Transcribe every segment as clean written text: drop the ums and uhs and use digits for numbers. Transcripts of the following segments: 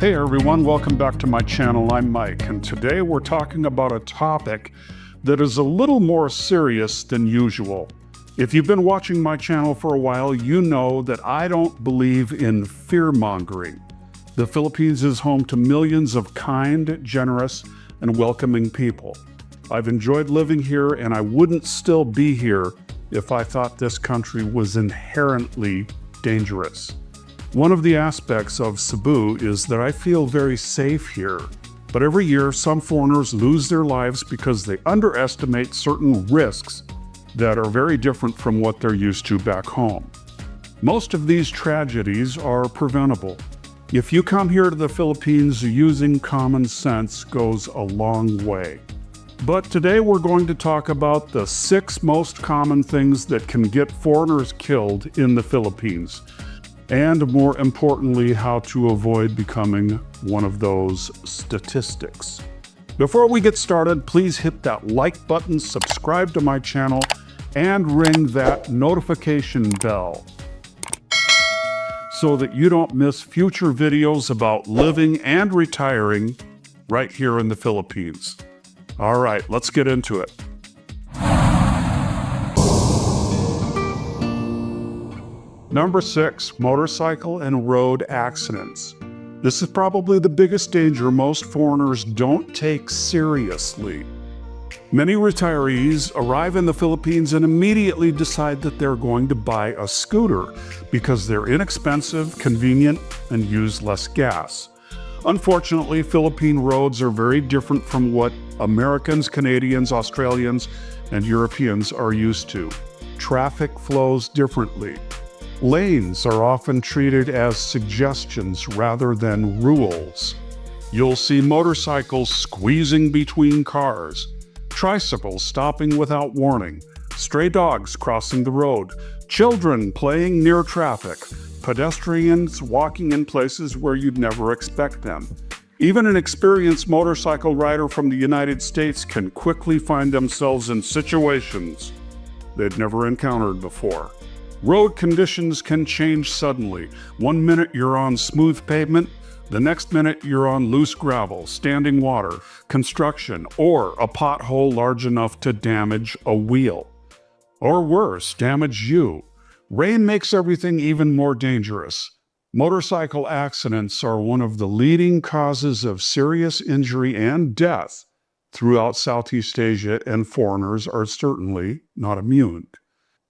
Hey everyone, welcome back to my channel. I'm Mike, and today we're talking about a topic that is a little more serious than usual. If you've been watching my channel for a while, you know that I don't believe in fear-mongering. The Philippines is home to millions of kind, generous, and welcoming people. I've enjoyed living here, and I wouldn't still be here if I thought this country was inherently dangerous. One of the aspects of Cebu is that I feel very safe here. But every year, some foreigners lose their lives because they underestimate certain risks that are very different from what they're used to back home. Most of these tragedies are preventable. If you come here to the Philippines, using common sense goes a long way. But today we're going to talk about the 6 most common things that can get foreigners killed in the Philippines. And more importantly, how to avoid becoming one of those statistics. Before we get started, please hit that like button, subscribe to my channel, and ring that notification bell so that you don't miss future videos about living and retiring right here in the Philippines. All right, let's get into it. Number 6, motorcycle and road accidents. This is probably the biggest danger most foreigners don't take seriously. Many retirees arrive in the Philippines and immediately decide that they're going to buy a scooter because they're inexpensive, convenient, and use less gas. Unfortunately, Philippine roads are very different from what Americans, Canadians, Australians, and Europeans are used to. Traffic flows differently. Lanes are often treated as suggestions rather than rules. You'll see motorcycles squeezing between cars, tricycles stopping without warning, stray dogs crossing the road, children playing near traffic, pedestrians walking in places where you'd never expect them. Even an experienced motorcycle rider from the United States can quickly find themselves in situations they'd never encountered before. Road conditions can change suddenly. One minute you're on smooth pavement, the next minute you're on loose gravel, standing water, construction, or a pothole large enough to damage a wheel. Or worse, damage you. Rain makes everything even more dangerous. Motorcycle accidents are one of the leading causes of serious injury and death throughout Southeast Asia, and foreigners are certainly not immune.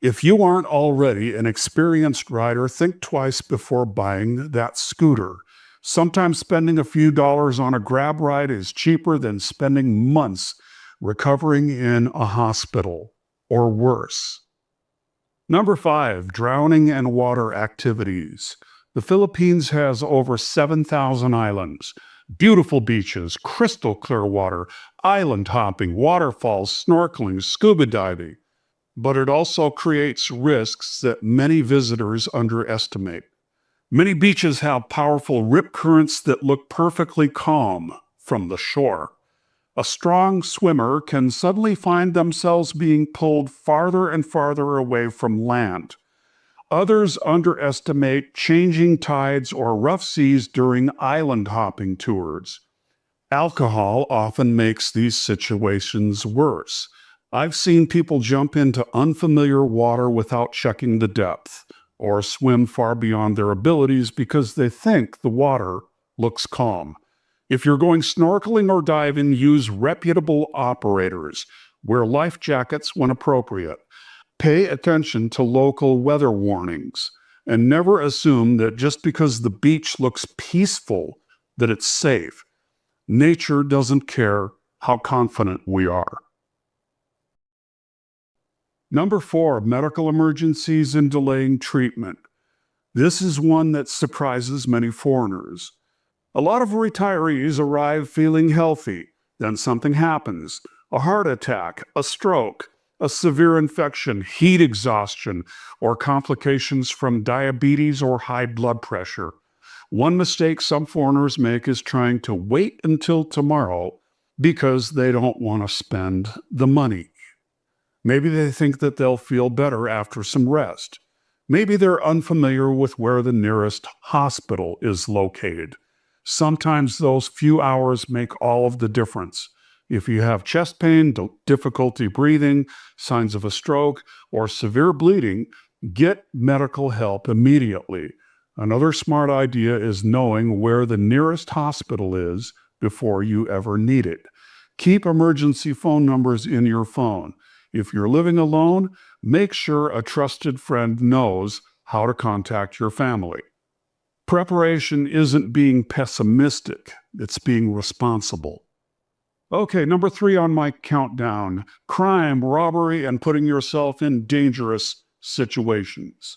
If you aren't already an experienced rider, think twice before buying that scooter. Sometimes spending a few dollars on a grab ride is cheaper than spending months recovering in a hospital, or worse. Number 5, drowning and water activities. The Philippines has over 7,000 islands, beautiful beaches, crystal clear water, island hopping, waterfalls, snorkeling, scuba diving. But it also creates risks that many visitors underestimate. Many beaches have powerful rip currents that look perfectly calm from the shore. A strong swimmer can suddenly find themselves being pulled farther and farther away from land. Others underestimate changing tides or rough seas during island hopping tours. Alcohol often makes these situations worse. I've seen people jump into unfamiliar water without checking the depth, or swim far beyond their abilities because they think the water looks calm. If you're going snorkeling or diving, use reputable operators. Wear life jackets when appropriate. Pay attention to local weather warnings, and never assume that just because the beach looks peaceful that it's safe. Nature doesn't care how confident we are. Number 4, medical emergencies and delaying treatment. This is one that surprises many foreigners. A lot of retirees arrive feeling healthy, then something happens. A heart attack, a stroke, a severe infection, heat exhaustion, or complications from diabetes or high blood pressure. One mistake some foreigners make is trying to wait until tomorrow because they don't want to spend the money. Maybe they think that they'll feel better after some rest. Maybe they're unfamiliar with where the nearest hospital is located. Sometimes those few hours make all of the difference. If you have chest pain, difficulty breathing, signs of a stroke, or severe bleeding, get medical help immediately. Another smart idea is knowing where the nearest hospital is before you ever need it. Keep emergency phone numbers in your phone. If you're living alone, make sure a trusted friend knows how to contact your family. Preparation isn't being pessimistic, it's being responsible. Okay, number 3 on my countdown: crime, robbery, and putting yourself in dangerous situations.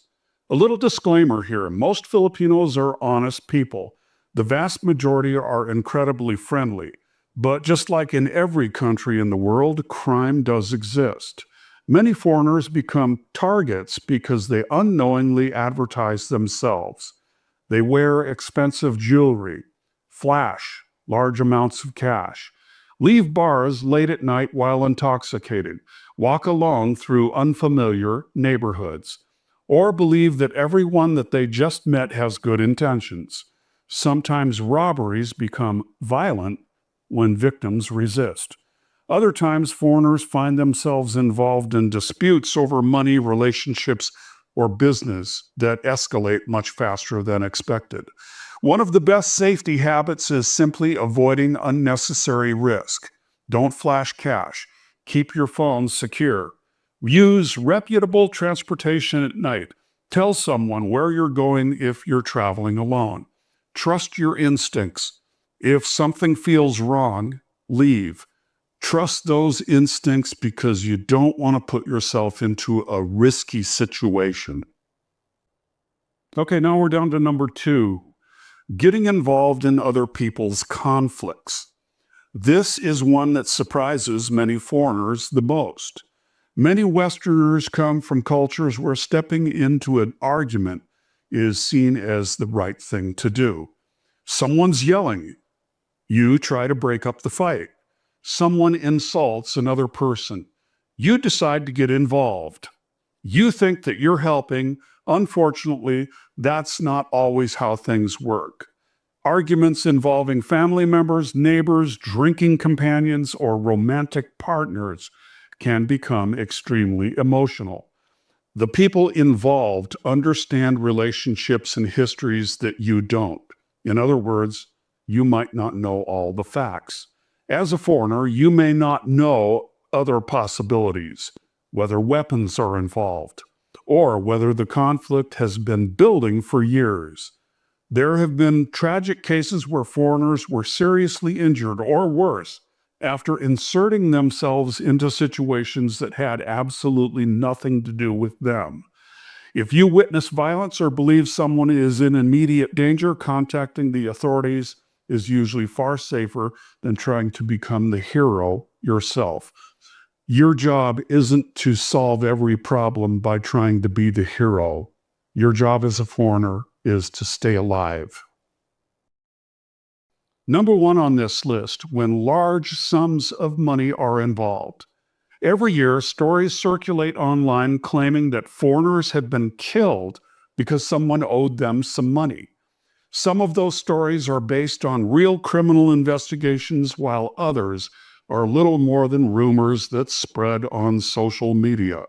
A little disclaimer here: most Filipinos are honest people. The vast majority are incredibly friendly. But just like in every country in the world, crime does exist. Many foreigners become targets because they unknowingly advertise themselves. They wear expensive jewelry, flash large amounts of cash, leave bars late at night while intoxicated, walk alone through unfamiliar neighborhoods, or believe that everyone that they just met has good intentions. Sometimes robberies become violent when victims resist. Other times, foreigners find themselves involved in disputes over money, relationships, or business that escalate much faster than expected. One of the best safety habits is simply avoiding unnecessary risk. Don't flash cash. Keep your phone secure. Use reputable transportation at night. Tell someone where you're going if you're traveling alone. Trust your instincts. If something feels wrong, leave. Trust those instincts because you don't want to put yourself into a risky situation. Okay, now we're down to number 2: getting involved in other people's conflicts. This is one that surprises many foreigners the most. Many Westerners come from cultures where stepping into an argument is seen as the right thing to do. Someone's yelling. You try to break up the fight. Someone insults another person. You decide to get involved. You think that you're helping. Unfortunately, that's not always how things work. Arguments involving family members, neighbors, drinking companions, or romantic partners can become extremely emotional. The people involved understand relationships and histories that you don't. In other words, you might not know all the facts. As a foreigner, you may not know other possibilities, whether weapons are involved, or whether the conflict has been building for years. There have been tragic cases where foreigners were seriously injured or worse after inserting themselves into situations that had absolutely nothing to do with them. If you witness violence or believe someone is in immediate danger, contacting the authorities is usually far safer than trying to become the hero yourself. Your job isn't to solve every problem by trying to be the hero. Your job as a foreigner is to stay alive. Number 1 on this list: when large sums of money are involved. Every year, stories circulate online claiming that foreigners have been killed because someone owed them some money. Some of those stories are based on real criminal investigations, while others are little more than rumors that spread on social media.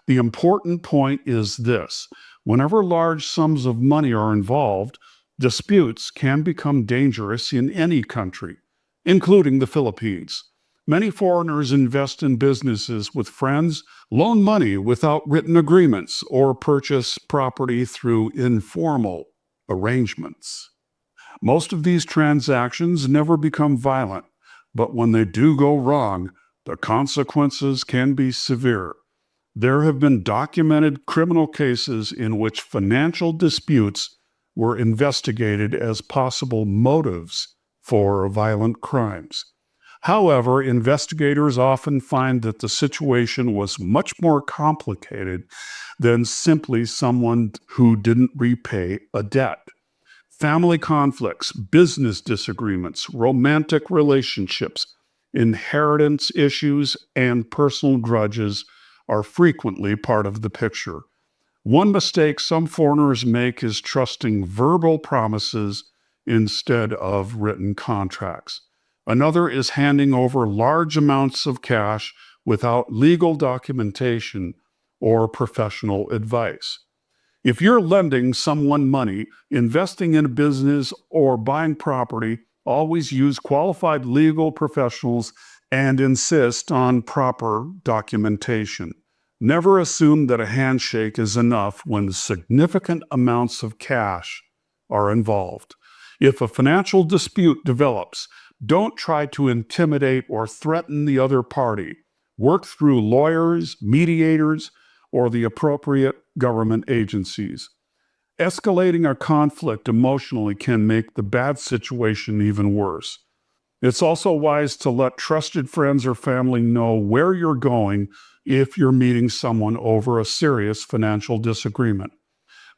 The important point is this: whenever large sums of money are involved, disputes can become dangerous in any country, including the Philippines. Many foreigners invest in businesses with friends, loan money without written agreements, or purchase property through informal arrangements. Most of these transactions never become violent, but when they do go wrong, the consequences can be severe. There have been documented criminal cases in which financial disputes were investigated as possible motives for violent crimes. However, investigators often find that the situation was much more complicated than simply someone who didn't repay a debt. Family conflicts, business disagreements, romantic relationships, inheritance issues, and personal grudges are frequently part of the picture. One mistake some foreigners make is trusting verbal promises instead of written contracts. Another is handing over large amounts of cash without legal documentation or professional advice. If you're lending someone money, investing in a business, or buying property, always use qualified legal professionals and insist on proper documentation. Never assume that a handshake is enough when significant amounts of cash are involved. If a financial dispute develops, don't try to intimidate or threaten the other party. Work through lawyers, mediators, or the appropriate government agencies. Escalating a conflict emotionally can make the bad situation even worse. It's also wise to let trusted friends or family know where you're going if you're meeting someone over a serious financial disagreement.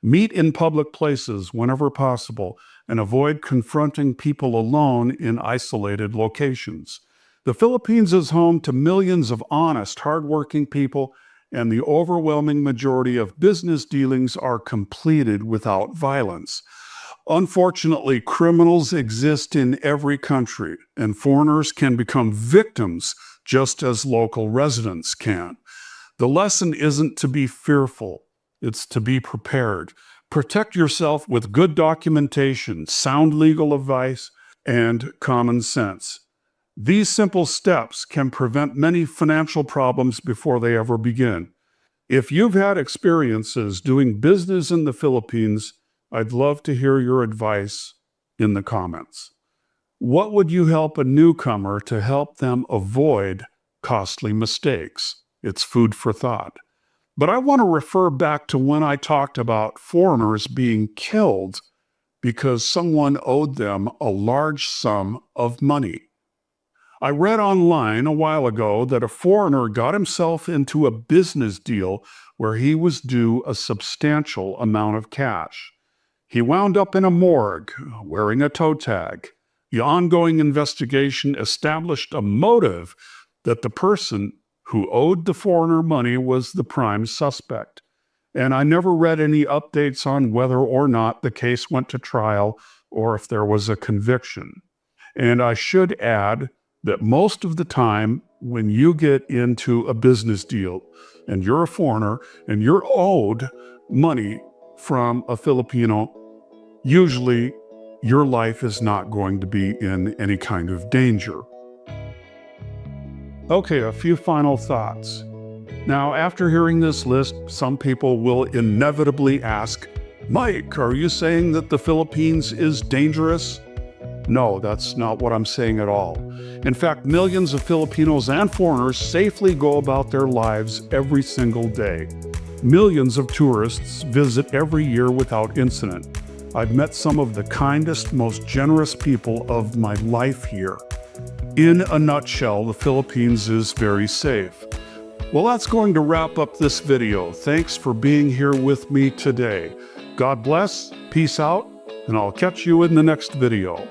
Meet in public places whenever possible and avoid confronting people alone in isolated locations. The Philippines is home to millions of honest, hardworking people, and the overwhelming majority of business dealings are completed without violence. Unfortunately, criminals exist in every country, and foreigners can become victims just as local residents can. The lesson isn't to be fearful, it's to be prepared. Protect yourself with good documentation, sound legal advice, and common sense. These simple steps can prevent many financial problems before they ever begin. If you've had experiences doing business in the Philippines, I'd love to hear your advice in the comments. What would you help a newcomer to help them avoid costly mistakes? It's food for thought. But I want to refer back to when I talked about foreigners being killed because someone owed them a large sum of money. I read online a while ago that a foreigner got himself into a business deal where he was due a substantial amount of cash. He wound up in a morgue, wearing a toe tag. The ongoing investigation established a motive that the person who owed the foreigner money was the prime suspect. And I never read any updates on whether or not the case went to trial or if there was a conviction. And I should add that most of the time when you get into a business deal and you're a foreigner and you're owed money from a Filipino, usually your life is not going to be in any kind of danger. Okay, a few final thoughts. Now, after hearing this list, some people will inevitably ask, Mike, are you saying that the Philippines is dangerous? No, that's not what I'm saying at all. In fact, millions of Filipinos and foreigners safely go about their lives every single day. Millions of tourists visit every year without incident. I've met some of the kindest, most generous people of my life here. In a nutshell, the Philippines is very safe. Well, that's going to wrap up this video. Thanks for being here with me today. God bless, peace out, and I'll catch you in the next video.